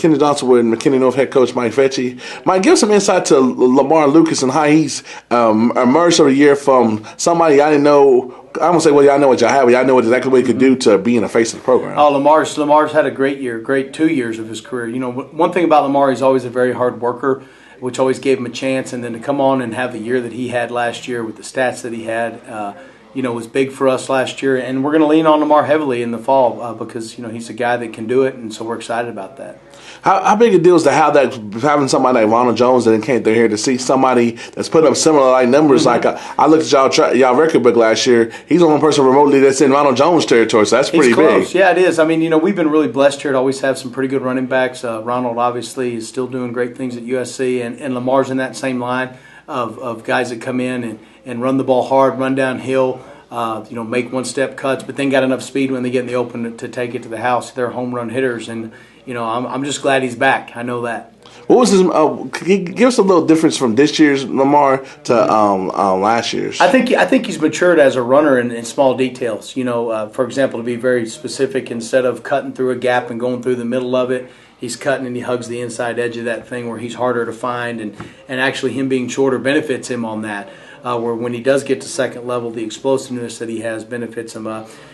McKinney North with McKinney North head coach Mike Fecci. Mike, give some insight to Lamar Lucas and how he's emerged over the year from somebody I didn't know. I won't say, well, y'all know what y'all have, but y'all know exactly what he could do to being a face of the program. Oh, Lamar's had a great year, great 2 years of his career. You know, one thing about Lamar, he's always a very hard worker, which always gave him a chance. And then to come on and have the year that he had last year with the stats that he had, was big for us last year. And we're going to lean on Lamar heavily in the fall because, he's a guy that can do it, and so we're excited about that. How big a deal is to have that, having somebody like Ronald Jones that came through here to see somebody that's putting up similar like numbers? Like I looked at y'all record book last year. He's the only person remotely that's in Ronald Jones territory, so that's pretty big. Yeah, it is. I mean, we've been really blessed here to always have some pretty good running backs. Ronald obviously is still doing great things at USC, and Lamar's in that same line of guys that come in and run the ball hard, run downhill. Make one-step cuts, but then got enough speed when they get in the open to take it to the house. They're home run hitters, and I'm just glad he's back. I know that. What was his? Can you give us a little difference from this year's Lamar to last year's? I think he's matured as a runner in small details. For example, to be very specific, instead of cutting through a gap and going through the middle of it, he's cutting and he hugs the inside edge of that thing where he's harder to find, and actually him being shorter benefits him on that. Where when he does get to second level, the explosiveness that he has benefits him.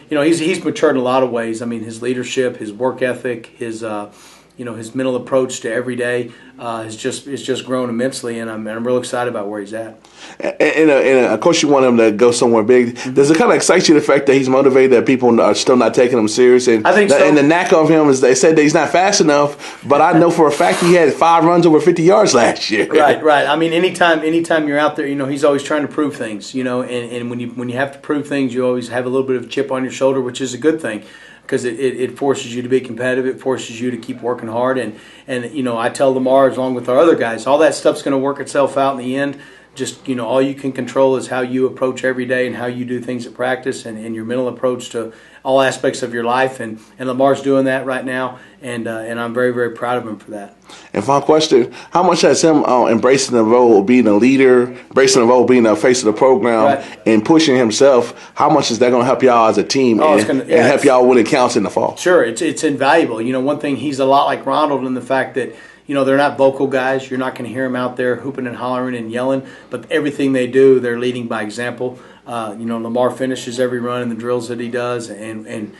He's matured in a lot of ways. I mean, his leadership, his work ethic, his mental approach to every day has just grown immensely, and I'm real excited about where he's at. And of course, you want him to go somewhere big. Does it kind of excite you the fact that he's motivated, that people are still not taking him serious? And I think so. And the knack of him is they said that he's not fast enough, but I know for a fact he had 5 runs over 50 yards last year. Right. I mean, anytime you're out there, he's always trying to prove things. And when you have to prove things, you always have a little bit of chip on your shoulder, which is a good thing, because it forces you to be competitive. It forces you to keep working hard. And I tell Lamar, along with our other guys, all that stuff's going to work itself out in the end. Just, all you can control is how you approach every day and how you do things at practice and your mental approach to all aspects of your life. And Lamar's doing that right now, and I'm very, very proud of him for that. And final question, how much has him embracing the role of being a leader, embracing the role of being the face of the program, and pushing himself, how much is that going to help y'all as a team and help y'all when it counts in the fall? Sure, it's invaluable. One thing, he's a lot like Ronald in the fact that, they're not vocal guys. You're not going to hear them out there hooping and hollering and yelling, but everything they do, they're leading by example. Lamar finishes every run in the drills that he does, and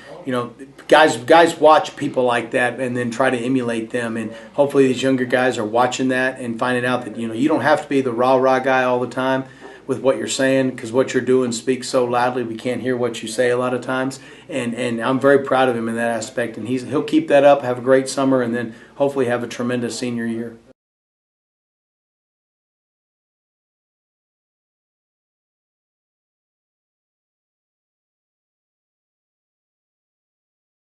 guys watch people like that and then try to emulate them, and hopefully these younger guys are watching that and finding out that you don't have to be the rah-rah guy all the time with what you're saying, because what you're doing speaks so loudly we can't hear what you say a lot of times, and I'm very proud of him in that aspect, and he'll keep that up, have a great summer, and then hopefully have a tremendous senior year.